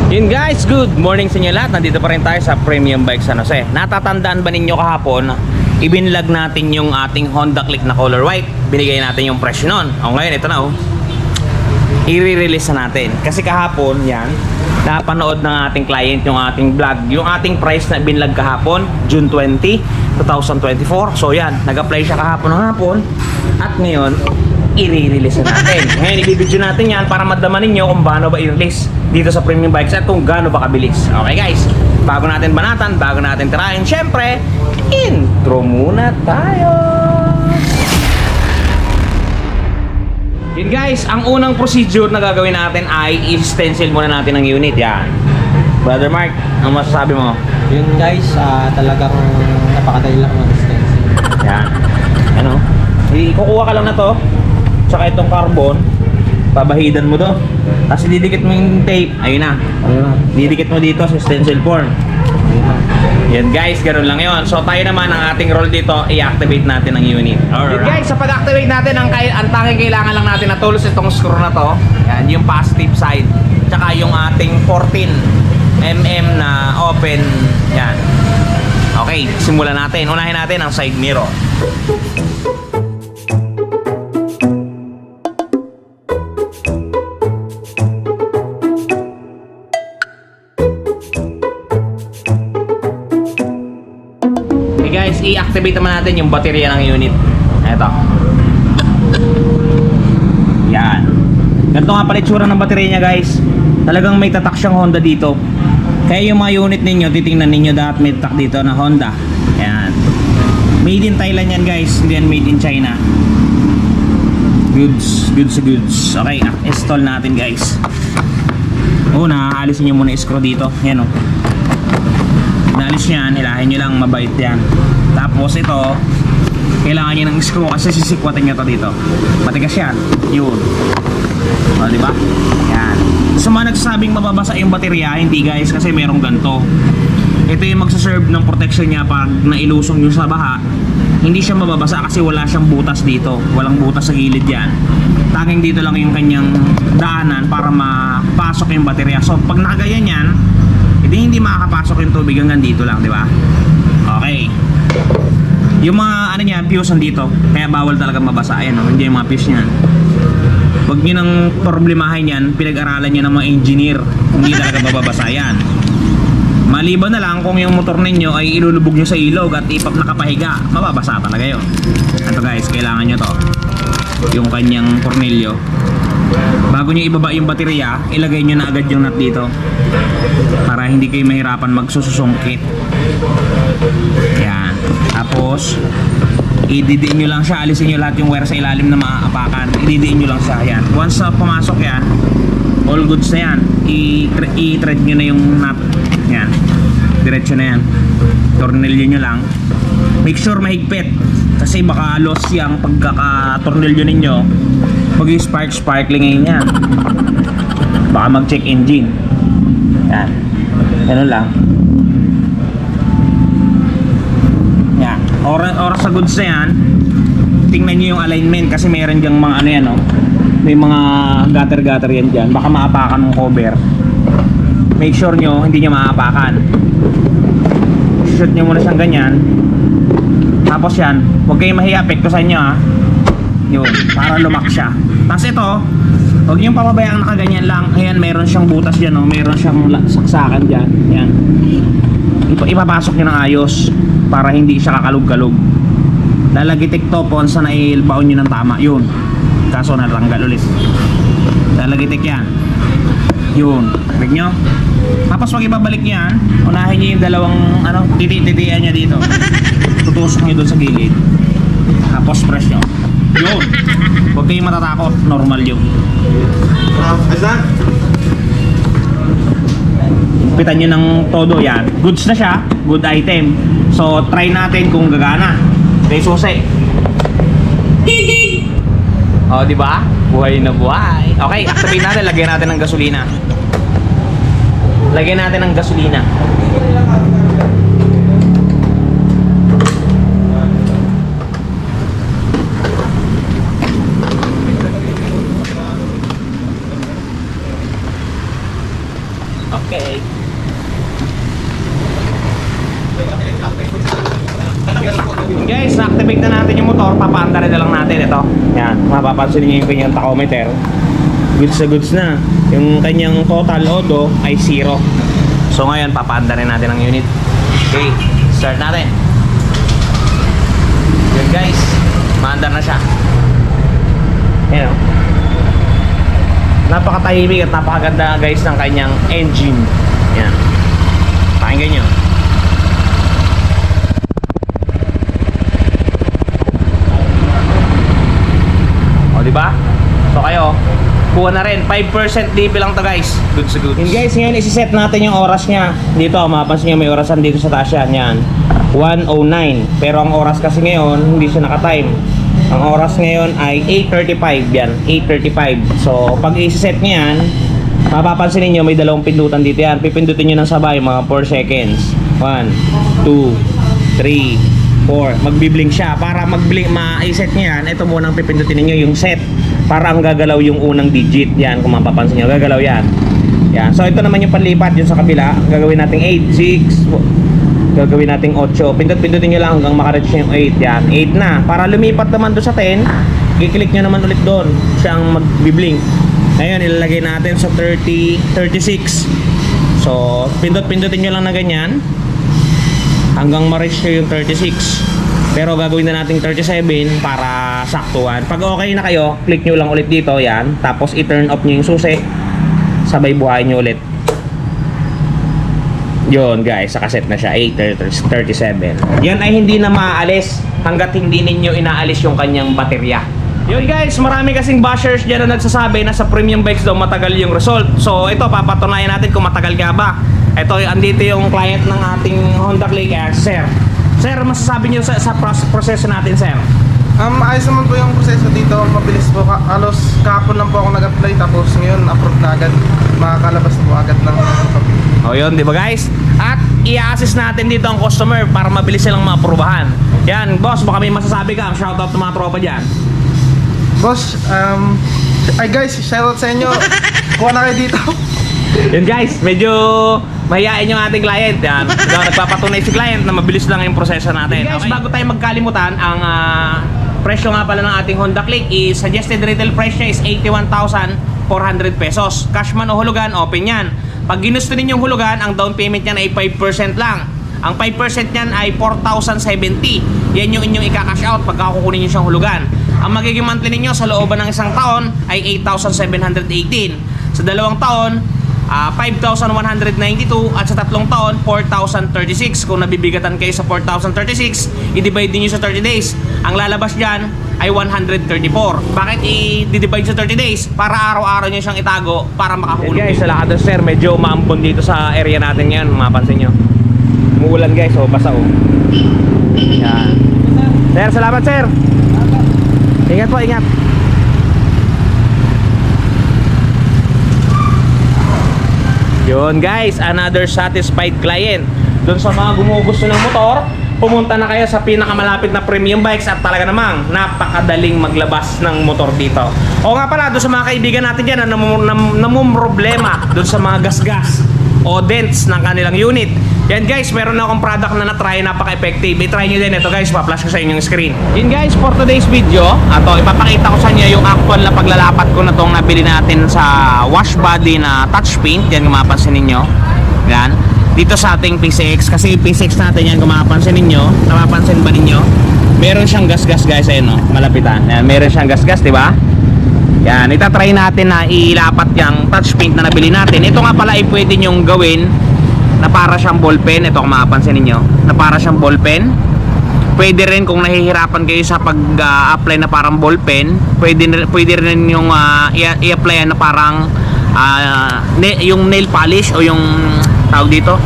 Yun guys, good morning sa inyo lahat. Nandito pa rin tayo sa Premium Bike San Jose. Natatandaan ba ninyo kahapon, ibinlog natin yung ating Honda Click na color white. Binigay natin yung presyo nun. O ngayon, ito na i-release na natin. Kasi kahapon, yan, napanood ng ating client yung ating vlog. Yung ating price na binlog kahapon, June 20, 2024. So yan, nag-apply siya kahapon ng hapon. At ngayon, i-release na natin. Ngayon, i-video natin yan para madama ninyo kung paano ba i-release dito sa Premium Bikes at kung gaano ba kabilis. Okay guys, bago natin banatan, bago natin tirahin, syempre, intro muna tayo. Yun guys, ang unang procedure na gagawin natin ay i-stencil muna natin ang unit. Yan. Brother Mark, ang masasabi mo? Yun guys, talagang napakadali lang ng stencil. Yan. Ano? Kukuha ka lang na to, tsaka itong carbon, pabahidan mo to, tapos didikit mo yung tape, ayun na. Didikit mo dito sa stencil form. Yan guys, ganoon lang yon. So tayo naman, ang ating role dito, i-activate natin ang unit. Alright guys, sa pag-activate natin, ang tanging kailangan lang natin na tools itong screw na to. Yan, yung positive side, tsaka yung ating 14mm na open. Yan. Okay, simulan natin. Unahin natin ang side mirror. Guys, i-activate naman natin yung baterya ng unit. Ito. Yan. Ganito nga pala itsura ng baterya niya guys. Talagang may tatak siyang Honda dito. Kaya yung mga unit ninyo, titingnan ninyo dapat may tatak dito na Honda. Yan. Made in Thailand yan guys. Hindi yan made in China. Goods. Okay, install natin guys. Una, alisin nyo muna yung screw dito. Yan o. Naalis yan, hilahin nyo lang, mabait yan. Tapos ito, kailangan nyo ng screw kasi sisikwatin nyo to dito. Matigas yan. Yun. O, diba? Yan. Sa mga nagsasabing mababasa yung baterya, hindi guys, kasi merong ganto. Ito yung magsaserve ng protection niya pag nailusong nyo sa baha. Hindi siya mababasa kasi wala siyang butas dito. Walang butas sa gilid yan. Tanging dito lang yung kanyang daanan para mapasok yung baterya. So, pag nakaganyan yan, hindi makakapasok yung tubig hanggang dito lang, di ba? Okay. Yung mga ano niya, fuse nandito, kaya bawal talaga mabasa. Ayan, hindi yung mga fuse niyan. Huwag niyo nang problemahin yan, pinag-aralan niyo ng mga engineer. Hindi talaga mababasa yan. Maliban na lang kung yung motor ninyo ay ilulubog niyo sa ilog at ipap nakapahiga, mababasa talaga yun. Ito guys, kailangan niyo to. Yung kanyang tornilyo. Bago nyo ibaba yung baterya, ilagay nyo na agad yung nut dito para hindi kayo mahirapan magsususungkit. Yan. Tapos ididiin nyo lang siya, alisin nyo lahat yung wire sa ilalim na maaapakan. Ididiin nyo lang siya. Yan. Once pumasok yan, all goods na yan. I-thread nyo na yung nut. Yan. Diretso na yan. Tornilyo nyo lang. Make sure mahigpit kasi baka loss yung pagkaka-tornilyo ninyo. Mag-sparkling ngayon yan. Baka mag-check engine. Yan. Ganun lang. Yan. Oras sa goods na yan, tingnan nyo yung alignment kasi meron dyang mga ano yan, no? May mga gutter yan dyan. Baka maapakan ng cover. Make sure nyo hindi nyo maapakan. Shoot nyo muna siyang ganyan. Tapos yan, huwag kayong mahiya, pektusan nyo ha. Yun, para lumak siya. Tapos ito, huwag nyo papabayaan nakaganyan lang. Ayan, meron siyang butas dyan, no? Meron siyang saksakan dyan. Ayan. Ipapasok nyo ng ayos para hindi siya kakalug-kalug. Lalagitik to po sa nailbaon nyo ng tama. Yun. Kaso natanggal ulit. Lalagitik yan. Yun. Tignan nyo. Tapos huwag ibabalik yan. Unahin nyo yung dalawang titian nyo dito. Tutusok nyo doon sa gilid. Tapos press nyo. Yun. Huwag kayong matatakot. Normal yun. Pitan nyo ng todo yan. Goods na siya. Good item. So try natin kung gagana. May susi. O, diba? Buhay na buhay. Okay, activate natin. Lagyan natin ng gasolina. Lagyan natin ng gasolina. Okay. Guys, na-activate na natin yung motor. Papaandarin na lang natin ito. Yan, mapapansin niyo yung kanyang tachometer. Goods na goods na. Yung kanyang total odo ay 0. So ngayon, papaandarin natin ang unit. Okay, start natin. Good guys, maandar na siya. Yan o. Napakatahimik at napakaganda guys ng kanyang engine. Yan. Pakinggan nyo. O diba? So kayo, kuha na rin. 5% DP lang to guys. Good sa goods. Yun guys, ngayon isi-set natin yung oras niya. Dito, mapapansin nyo may orasan dito sa taas yan. Yan. 1:09. Pero ang oras kasi ngayon, hindi siya naka-time. Ang oras ngayon ay 8:35 yan. 8:35. So, pag isi-set nyo yan, mapapansin niyo may dalawang pindutan dito yan. Pipindutin nyo ng sabay mga 4 seconds. 1, 2, 3, 4. Magbi-blink siya. Para mag-blink, ma-set nyo yan, ito munang pipindutin niyo yung set. Para ang gagalaw yung unang digit. Yan, kung mapapansin nyo, gagalaw yan. Yan. So, ito naman yung panlipat yun sa kabila. Gagawin natin 8, 6, gagawin nating 8. Pindot-pindutin nyo lang hanggang makareach yung 8. Yan, 8 na. Para lumipat naman doon sa 10, i-click nyo naman ulit doon. Siya ang mag-blink. Ngayon, ilalagay natin sa 30, 36. So, pindot-pindutin nyo lang na ganyan hanggang ma-reach nyo yung 36. Pero gagawin na natin 37 para saktuhan. Pag okay na kayo, click nyo lang ulit dito. Yan. Tapos, i-turn off nyo yung susi. Sabay buhayin nyo ulit. Yun guys, nakaset na siya 8:37. Yan ay hindi na maaalis hanggat hindi ninyo inaalis yung kanyang baterya. Yun guys, marami kasing bashers dyan na nagsasabi na sa premium bikes daw matagal yung result. So ito, papatunayan natin kung matagal nga ba. Ito, andito yung client ng ating Honda Click, Sir. Sir, masasabi nyo sa proseso natin, sir? Ayos naman po yung proseso dito, mabilis po. Halos kahapon lang po ako nag-apply, tapos ngayon approve na agad. Makakalabas po agad ng O yun, di ba guys? At i-assist natin dito ang customer para mabilis silang maaprubahan. Yan, boss, baka may masasabi ka. Shoutout sa mga tropa dyan. Boss, ay guys, shoutout sa inyo. Kuha na kayo dito. Yun guys, medyo mahihain yung ating client. Yan, nagpapatunay si client na mabilis lang yung proseso natin. Guys, okay. Bago tayo magkalimutan, ang presyo nga pala ng ating Honda Click is suggested retail price niya is 81,400 pesos. Cash man o hulugan, open yan. Pag ginusto ninyong hulugan, ang down payment niyan ay 5% lang. Ang 5% niyan ay 4,070. Yan yung inyong i-cash out pagka kukunin niyo siyang hulugan. Ang magiging monthly ninyo sa looban ng isang taon ay 8,718. Sa dalawang taon, 5,192 at sa tatlong taon 4,036. Kung nabibigatan kayo sa 4,036, i-divide niyo sa 30 days. Ang lalabas diyan ay 134. Bakit i-divide sa 30 days? Para araw-araw niyo siyang itago para makahulog. Guys, sa lakad sir, medyo maambon dito sa area natin ngayon. Mapansin niyo. Umuulan guys, oh, basa oh. Yan. Sir, salamat sir. Ingat po, ingat. Yun guys, another satisfied client. Doon sa mga gumugusto ng motor, pumunta na kayo sa pinakamalapit na premium bikes at talaga namang napakadaling maglabas ng motor dito. O nga pala, doon sa mga kaibigan natin dyan na namumroblema doon sa mga gasgas o dents ng kanilang unit. Yan guys, meron na akong product na na-try, napaka-effective. I-try nyo din ito guys, pa-flash ko sa inyong screen. Yan guys, for today's video, ipapakita ko sa inyo yung actual na paglalapat ko na itong nabili natin sa wash body na touch paint. Yan, kung mapapansin ninyo. Yan. Dito sa ating P6, kasi P6 natin yan, kung mapapansin ninyo, napapansin ba ninyo? Meron siyang gas-gas guys, ayun no, malapitan. Yan, meron siyang gas-gas, di ba? Yan, itatry natin na ilapat yung touch paint na nabili natin. Ito nga pala ay pwede nyong gawin na para siyang ballpen. Ito kung mapapansin ninyo, na para siyang ballpen. Pwede rin kung nahihirapan kayo sa pag-apply na parang ballpen, pwede rin yung i-apply na parang yung nail polish o yung tawag dito,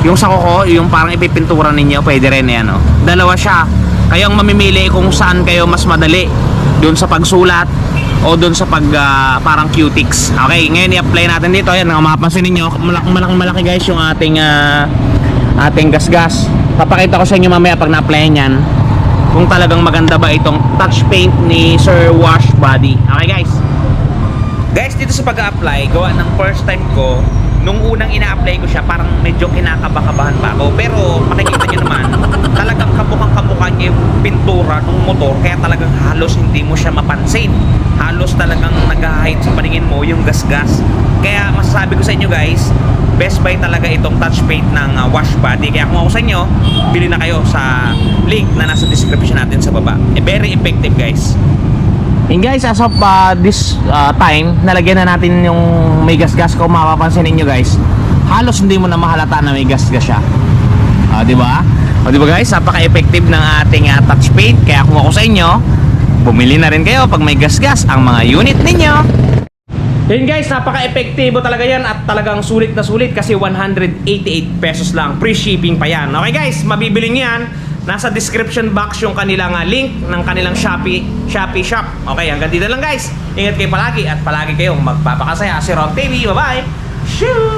yung sa kuko, yung parang ipipintura ninyo, pwede rin yan, no? Dalawa siya. Kayo ang mamimili kung saan kayo mas madali, doon sa pagsulat o doon sa parang cutics. Okay, ngayon i-apply natin dito. Ayan, mapapansin ninyo, malaki guys yung ating gasgas. Papakita ko sa inyo mamaya pag na-applyan yan kung talagang maganda ba itong touch paint ni Sir Wash Body. Okay guys, dito sa pag-apply, gawa ng first time ko, nung unang ina-apply ko siya, parang medyo kinakabakabahan pa ako. Pero makikita nyo naman, talagang kamukhang-kamukha niya yung pintura ng motor. Kaya talagang halos hindi mo siya mapansin. Halos talagang nag-hide sa paningin mo yung gas-gas. Kaya masasabi ko sa inyo guys, best buy talaga itong touch paint ng wash body. Kaya kung ako sa inyo, bili na kayo sa link na nasa description natin sa baba. Very effective guys. And guys, as of this time, nalagyan na natin yung may gas-gas. Kung mapapansin ninyo guys, halos hindi mo na mahalata na may gas-gas siya. Di ba? Di ba guys, napaka-effective ng ating touch paint. Kaya kung ako sa inyo, bumili na rin kayo pag may gas-gas ang mga unit ninyo. Yun guys, napaka-epektibo talaga yan at talagang sulit na sulit kasi 188 pesos lang. Free shipping pa yan. Okay guys, mabibili nyo yan. Nasa description box yung kanilang link ng kanilang Shopee shop. Okay, hanggang dito lang guys. Ingat kayo palagi at palagi kayong magpapakasaya. Si Ron TV, bye-bye! Shoo!